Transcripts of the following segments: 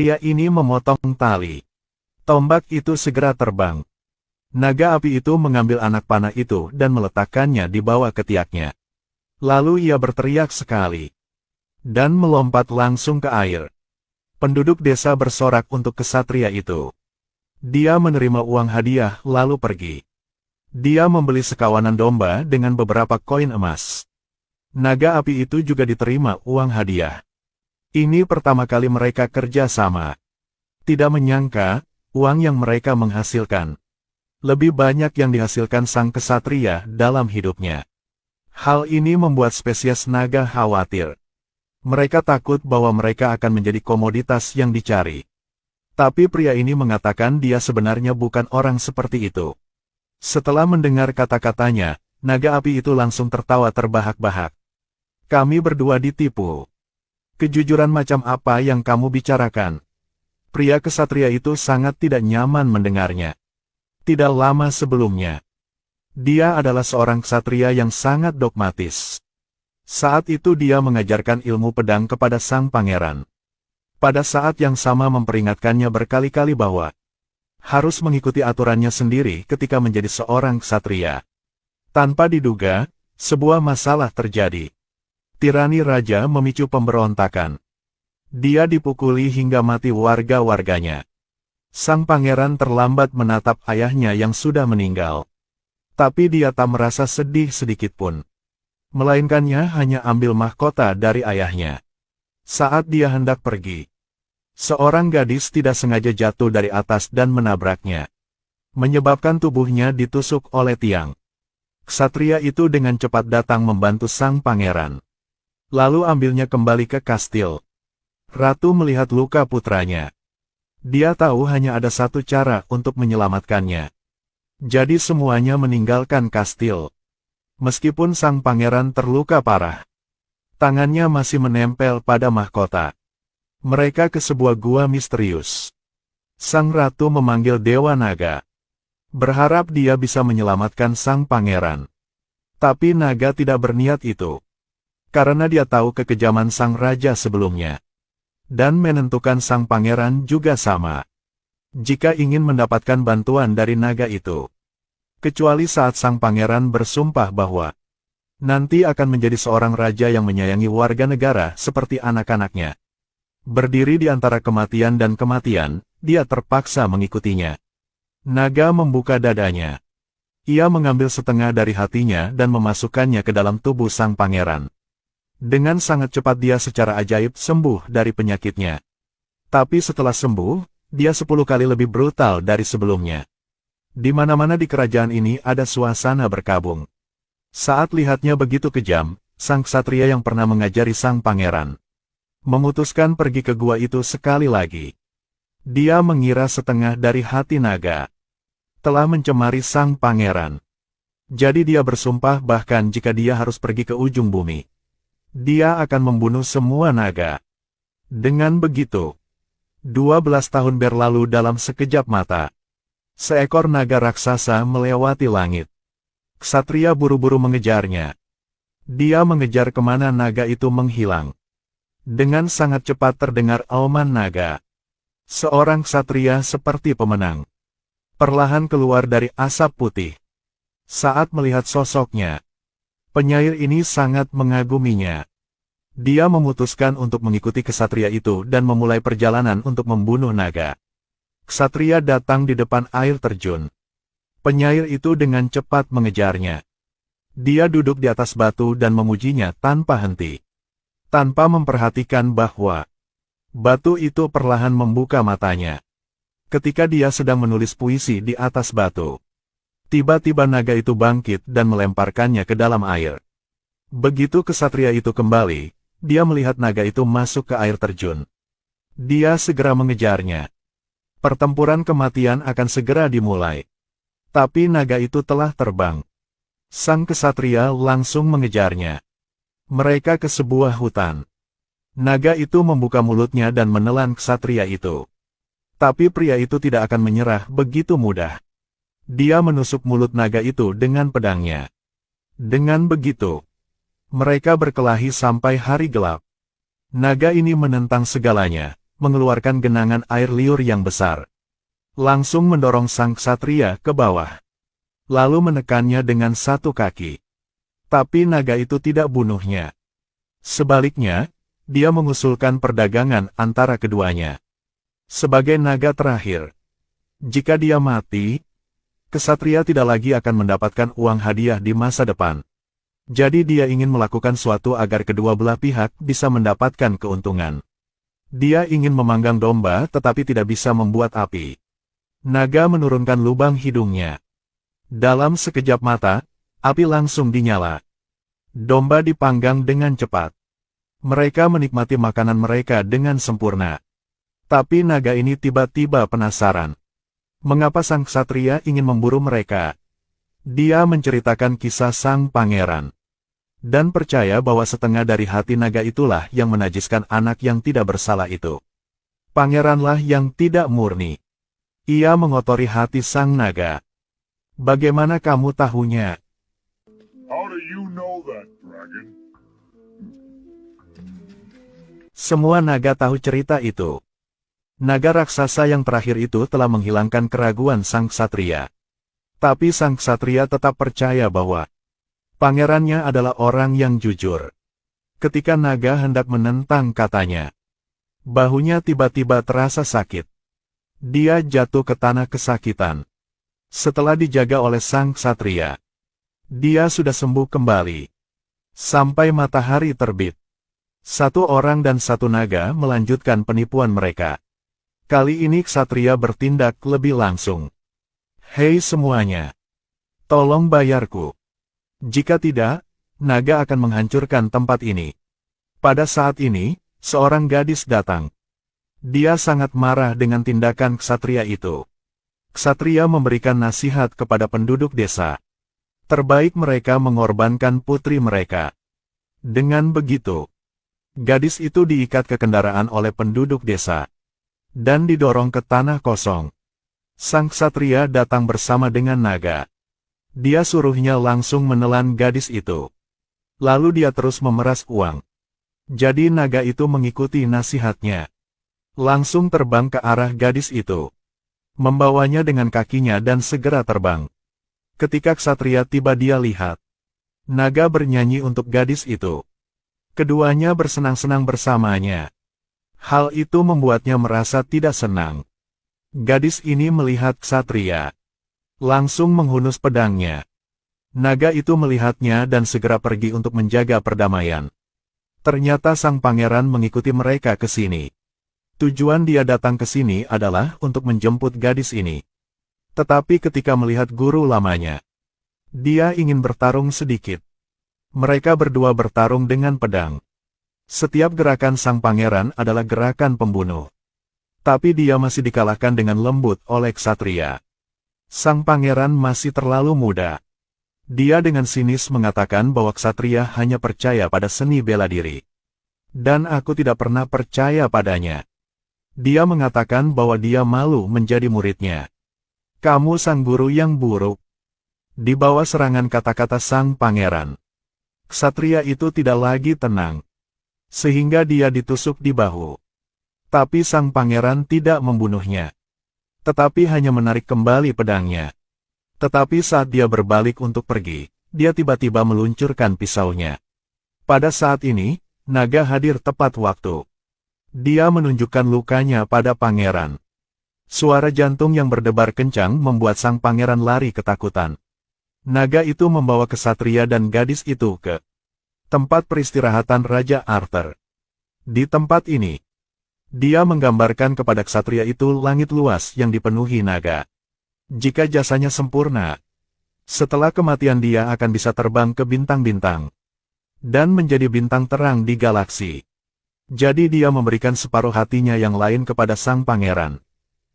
Pria ini memotong tali. Tombak itu segera terbang. Naga api itu mengambil anak panah itu dan meletakkannya di bawah ketiaknya. Lalu ia berteriak sekali. Dan melompat langsung ke air. Penduduk desa bersorak untuk kesatria itu. Dia menerima uang hadiah lalu pergi. Dia membeli sekawanan domba dengan beberapa koin emas. Naga api itu juga diterima uang hadiah. Ini pertama kali mereka kerja sama. Tidak menyangka, uang yang mereka menghasilkan lebih banyak yang dihasilkan sang kesatria dalam hidupnya. Hal ini membuat spesies naga khawatir. Mereka takut bahwa mereka akan menjadi komoditas yang dicari. Tapi pria ini mengatakan dia sebenarnya bukan orang seperti itu. Setelah mendengar kata-katanya, naga api itu langsung tertawa terbahak-bahak. Kami berdua ditipu. Kejujuran macam apa yang kamu bicarakan? Pria kesatria itu sangat tidak nyaman mendengarnya. Tidak lama sebelumnya, dia adalah seorang ksatria yang sangat dogmatis. Saat itu dia mengajarkan ilmu pedang kepada sang pangeran. Pada saat yang sama memperingatkannya berkali-kali bahwa harus mengikuti aturannya sendiri ketika menjadi seorang ksatria. Tanpa diduga, sebuah masalah terjadi. Tirani raja memicu pemberontakan. Dia dipukuli hingga mati warga-warganya. Sang pangeran terlambat menatap ayahnya yang sudah meninggal. Tapi dia tak merasa sedih sedikit pun. Melainkannya hanya ambil mahkota dari ayahnya. Saat dia hendak pergi, seorang gadis tidak sengaja jatuh dari atas dan menabraknya, menyebabkan tubuhnya ditusuk oleh tiang. Ksatria itu dengan cepat datang membantu sang pangeran. Lalu ambilnya kembali ke kastil. Ratu melihat luka putranya. Dia tahu hanya ada satu cara untuk menyelamatkannya. Jadi semuanya meninggalkan kastil. Meskipun sang pangeran terluka parah, tangannya masih menempel pada mahkota. Mereka ke sebuah gua misterius. Sang ratu memanggil Dewa Naga, berharap dia bisa menyelamatkan sang pangeran. Tapi naga tidak berniat itu, karena dia tahu kekejaman sang raja sebelumnya. Dan menentukan sang pangeran juga sama. Jika ingin mendapatkan bantuan dari naga itu. Kecuali saat sang pangeran bersumpah bahwa nanti akan menjadi seorang raja yang menyayangi warga negara seperti anak-anaknya. Berdiri di antara kematian dan kematian, dia terpaksa mengikutinya. Naga membuka dadanya. Ia mengambil setengah dari hatinya dan memasukkannya ke dalam tubuh sang pangeran. Dengan sangat cepat dia secara ajaib sembuh dari penyakitnya. Tapi setelah sembuh, dia 10 kali lebih brutal dari sebelumnya. Di mana-mana di kerajaan ini ada suasana berkabung. Saat lihatnya begitu kejam, sang ksatria yang pernah mengajari sang pangeran memutuskan pergi ke gua itu sekali lagi. Dia mengira setengah dari hati naga telah mencemari sang pangeran. Jadi dia bersumpah bahkan jika dia harus pergi ke ujung bumi, dia akan membunuh semua naga. Dengan begitu, 12 tahun berlalu dalam sekejap mata. Seekor naga raksasa melewati langit. Ksatria buru-buru mengejarnya. Dia mengejar kemana naga itu menghilang. Dengan sangat cepat terdengar auman naga. Seorang ksatria seperti pemenang perlahan keluar dari asap putih. Saat melihat sosoknya, penyair ini sangat mengaguminya. Dia memutuskan untuk mengikuti ksatria itu dan memulai perjalanan untuk membunuh naga. Ksatria datang di depan air terjun. Penyair itu dengan cepat mengejarnya. Dia duduk di atas batu dan memujinya tanpa henti. Tanpa memperhatikan bahwa batu itu perlahan membuka matanya. Ketika dia sedang menulis puisi di atas batu, tiba-tiba naga itu bangkit dan melemparkannya ke dalam air. Begitu ksatria itu kembali, dia melihat naga itu masuk ke air terjun. Dia segera mengejarnya. Pertempuran kematian akan segera dimulai. Tapi naga itu telah terbang. Sang ksatria langsung mengejarnya. Mereka ke sebuah hutan. Naga itu membuka mulutnya dan menelan ksatria itu. Tapi pria itu tidak akan menyerah begitu mudah. Dia menusuk mulut naga itu dengan pedangnya. Dengan begitu, mereka berkelahi sampai hari gelap. Naga ini menentang segalanya, mengeluarkan genangan air liur yang besar. Langsung mendorong sang ksatria ke bawah. Lalu menekannya dengan satu kaki. Tapi naga itu tidak bunuhnya. Sebaliknya, dia mengusulkan perdagangan antara keduanya. Sebagai naga terakhir, jika dia mati, ksatria tidak lagi akan mendapatkan uang hadiah di masa depan. Jadi dia ingin melakukan sesuatu agar kedua belah pihak bisa mendapatkan keuntungan. Dia ingin memanggang domba tetapi tidak bisa membuat api. Naga menurunkan lubang hidungnya. Dalam sekejap mata, api langsung dinyala. Domba dipanggang dengan cepat. Mereka menikmati makanan mereka dengan sempurna. Tapi naga ini tiba-tiba penasaran. Mengapa sang ksatria ingin memburu mereka? Dia menceritakan kisah sang pangeran. Dan percaya bahwa setengah dari hati naga itulah yang menajiskan anak yang tidak bersalah itu. Pangeranlah yang tidak murni. Ia mengotori hati sang naga. Bagaimana kamu tahunya? How do you know that, dragon? Semua naga tahu cerita itu. Naga raksasa yang terakhir itu telah menghilangkan keraguan sang ksatria. Tapi sang ksatria tetap percaya bahwa pangerannya adalah orang yang jujur. Ketika naga hendak menentang katanya, bahunya tiba-tiba terasa sakit. Dia jatuh ke tanah kesakitan. Setelah dijaga oleh sang ksatria, dia sudah sembuh kembali. Sampai matahari terbit, satu orang dan satu naga melanjutkan penipuan mereka. Kali ini ksatria bertindak lebih langsung. Hei semuanya, tolong bayarku. Jika tidak, naga akan menghancurkan tempat ini. Pada saat ini, seorang gadis datang. Dia sangat marah dengan tindakan ksatria itu. Ksatria memberikan nasihat kepada penduduk desa. Terbaik mereka mengorbankan putri mereka. Dengan begitu, gadis itu diikat ke kendaraan oleh penduduk desa. Dan didorong ke tanah kosong. Sang ksatria datang bersama dengan naga. Dia suruhnya langsung menelan gadis itu. Lalu dia terus memeras uang. Jadi naga itu mengikuti nasihatnya. Langsung terbang ke arah gadis itu. Membawanya dengan kakinya dan segera terbang. Ketika ksatria tiba dia lihat. Naga bernyanyi untuk gadis itu. Keduanya bersenang-senang bersamanya. Hal itu membuatnya merasa tidak senang. Gadis ini melihat ksatria. Langsung menghunus pedangnya. Naga itu melihatnya dan segera pergi untuk menjaga perdamaian. Ternyata sang pangeran mengikuti mereka ke sini. Tujuan dia datang ke sini adalah untuk menjemput gadis ini. Tetapi ketika melihat guru lamanya, dia ingin bertarung sedikit. Mereka berdua bertarung dengan pedang. Setiap gerakan sang pangeran adalah gerakan pembunuh. Tapi dia masih dikalahkan dengan lembut oleh ksatria. Sang pangeran masih terlalu muda. Dia dengan sinis mengatakan bahwa ksatria hanya percaya pada seni bela diri. Dan aku tidak pernah percaya padanya. Dia mengatakan bahwa dia malu menjadi muridnya. Kamu sang guru yang buruk. Di bawah serangan kata-kata sang pangeran, ksatria itu tidak lagi tenang. Sehingga dia ditusuk di bahu. Tapi sang pangeran tidak membunuhnya. Tetapi hanya menarik kembali pedangnya. Tetapi saat dia berbalik untuk pergi, dia tiba-tiba meluncurkan pisaunya. Pada saat ini, naga hadir tepat waktu. Dia menunjukkan lukanya pada pangeran. Suara jantung yang berdebar kencang membuat sang pangeran lari ketakutan. Naga itu membawa ksatria dan gadis itu ke tempat peristirahatan Raja Arthur. Di tempat ini, dia menggambarkan kepada ksatria itu langit luas yang dipenuhi naga. Jika jasanya sempurna, setelah kematian dia akan bisa terbang ke bintang-bintang. Dan menjadi bintang terang di galaksi. Jadi dia memberikan separuh hatinya yang lain kepada sang pangeran.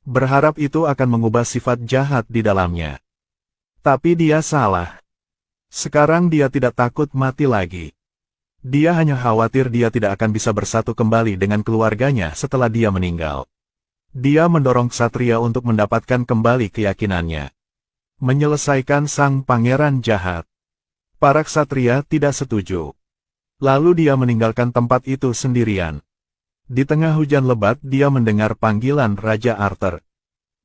Berharap itu akan mengubah sifat jahat di dalamnya. Tapi dia salah. Sekarang dia tidak takut mati lagi. Dia hanya khawatir dia tidak akan bisa bersatu kembali dengan keluarganya setelah dia meninggal. Dia mendorong ksatria untuk mendapatkan kembali keyakinannya. Menyelesaikan sang pangeran jahat. Para ksatria tidak setuju. Lalu dia meninggalkan tempat itu sendirian. Di tengah hujan lebat dia mendengar panggilan Raja Arthur.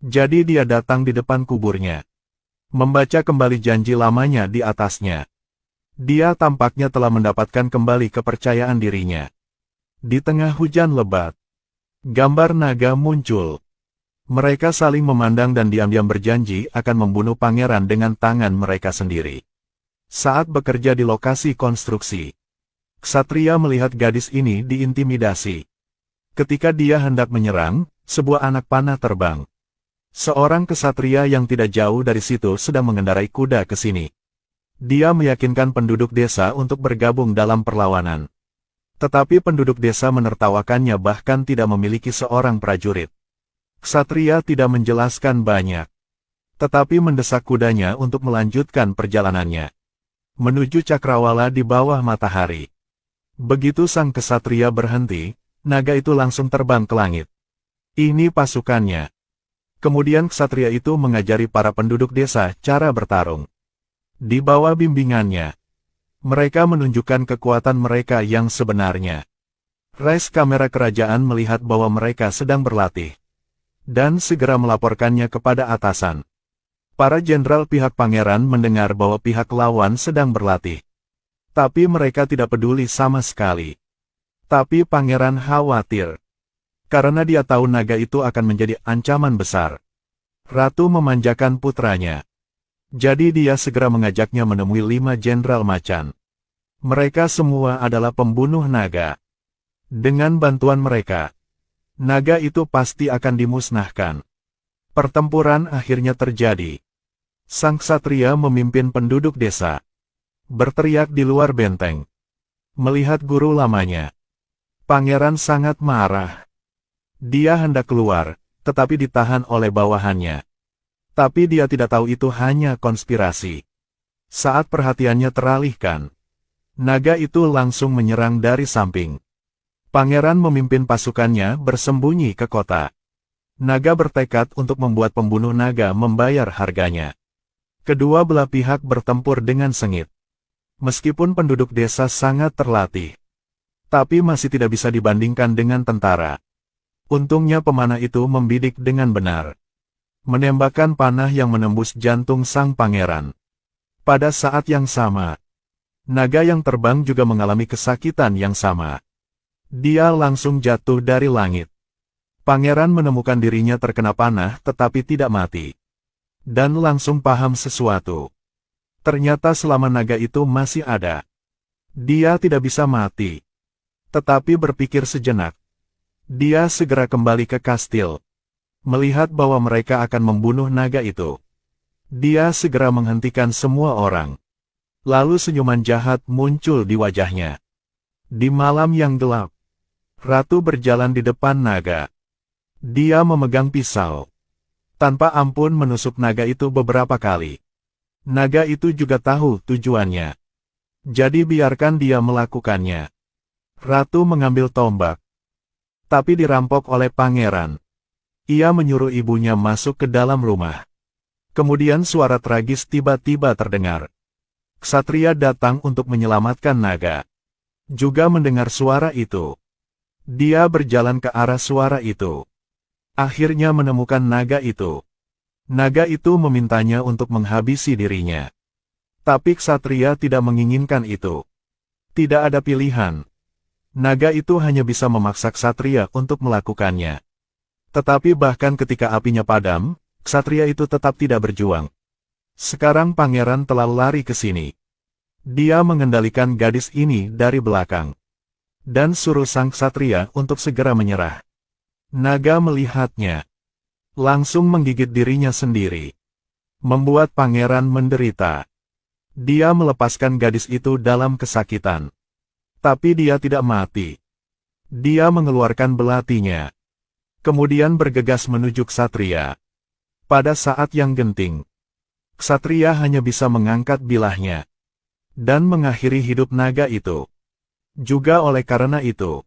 Jadi dia datang di depan kuburnya. Membaca kembali janji lamanya di atasnya. Dia tampaknya telah mendapatkan kembali kepercayaan dirinya. Di tengah hujan lebat, gambar naga muncul. Mereka saling memandang dan diam-diam berjanji akan membunuh pangeran dengan tangan mereka sendiri. Saat bekerja di lokasi konstruksi, ksatria melihat gadis ini diintimidasi. Ketika dia hendak menyerang, sebuah anak panah terbang. Seorang ksatria yang tidak jauh dari situ sedang mengendarai kuda ke sini. Dia meyakinkan penduduk desa untuk bergabung dalam perlawanan. Tetapi penduduk desa menertawakannya bahkan tidak memiliki seorang prajurit. Ksatria tidak menjelaskan banyak, tetapi mendesak kudanya untuk melanjutkan perjalanannya menuju cakrawala di bawah matahari. Begitu sang ksatria berhenti, naga itu langsung terbang ke langit. Ini pasukannya. Kemudian ksatria itu mengajari para penduduk desa cara bertarung. Di bawah bimbingannya, mereka menunjukkan kekuatan mereka yang sebenarnya. Res kamera kerajaan melihat bahwa mereka sedang berlatih, dan segera melaporkannya kepada atasan. Para jenderal pihak pangeran mendengar bahwa pihak lawan sedang berlatih. Tapi mereka tidak peduli sama sekali. Tapi pangeran khawatir. Karena dia tahu naga itu akan menjadi ancaman besar. Ratu memanjakan putranya. Jadi dia segera mengajaknya menemui 5 jenderal macan. Mereka semua adalah pembunuh naga. Dengan bantuan mereka, naga itu pasti akan dimusnahkan. Pertempuran akhirnya terjadi. Sang ksatria memimpin penduduk desa, berteriak di luar benteng. Melihat guru lamanya, pangeran sangat marah. Dia hendak keluar, tetapi ditahan oleh bawahannya. Tapi dia tidak tahu itu hanya konspirasi. Saat perhatiannya teralihkan, naga itu langsung menyerang dari samping. Pangeran memimpin pasukannya bersembunyi ke kota. Naga bertekad untuk membuat pembunuh naga membayar harganya. Kedua belah pihak bertempur dengan sengit. Meskipun penduduk desa sangat terlatih, tapi masih tidak bisa dibandingkan dengan tentara. Untungnya pemanah itu membidik dengan benar. Menembakkan panah yang menembus jantung sang pangeran. Pada saat yang sama, naga yang terbang juga mengalami kesakitan yang sama. Dia langsung jatuh dari langit. Pangeran menemukan dirinya terkena panah tetapi tidak mati. Dan langsung paham sesuatu. Ternyata selama naga itu masih ada, dia tidak bisa mati. Tetapi berpikir sejenak, dia segera kembali ke kastil. Melihat bahwa mereka akan membunuh naga itu, dia segera menghentikan semua orang. Lalu senyuman jahat muncul di wajahnya. Di malam yang gelap, Ratu berjalan di depan naga. Dia memegang pisau. Tanpa ampun menusuk naga itu beberapa kali. Naga itu juga tahu tujuannya. Jadi biarkan dia melakukannya. Ratu mengambil tombak, tapi dirampok oleh pangeran. Ia menyuruh ibunya masuk ke dalam rumah. Kemudian suara tragis tiba-tiba terdengar. Ksatria datang untuk menyelamatkan naga. Juga mendengar suara itu. Dia berjalan ke arah suara itu. Akhirnya menemukan naga itu. Naga itu memintanya untuk menghabisi dirinya. Tapi ksatria tidak menginginkan itu. Tidak ada pilihan. Naga itu hanya bisa memaksa ksatria untuk melakukannya. Tetapi bahkan ketika apinya padam, ksatria itu tetap tidak berjuang. Sekarang pangeran telah lari ke sini. Dia mengendalikan gadis ini dari belakang. Dan suruh sang ksatria untuk segera menyerah. Naga melihatnya. Langsung menggigit dirinya sendiri. Membuat pangeran menderita. Dia melepaskan gadis itu dalam kesakitan. Tapi dia tidak mati. Dia mengeluarkan belatinya. Kemudian bergegas menuju ksatria. Pada saat yang genting, ksatria hanya bisa mengangkat bilahnya. Dan mengakhiri hidup naga itu. Juga oleh karena itu,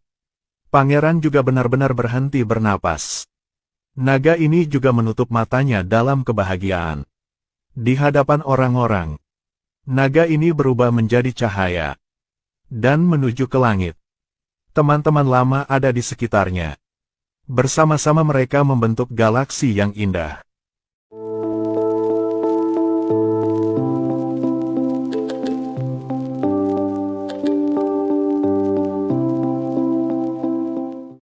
pangeran juga benar-benar berhenti bernapas. Naga ini juga menutup matanya dalam kebahagiaan. Di hadapan orang-orang, naga ini berubah menjadi cahaya. Dan menuju ke langit. Teman-teman lama ada di sekitarnya. Bersama-sama mereka membentuk galaksi yang indah.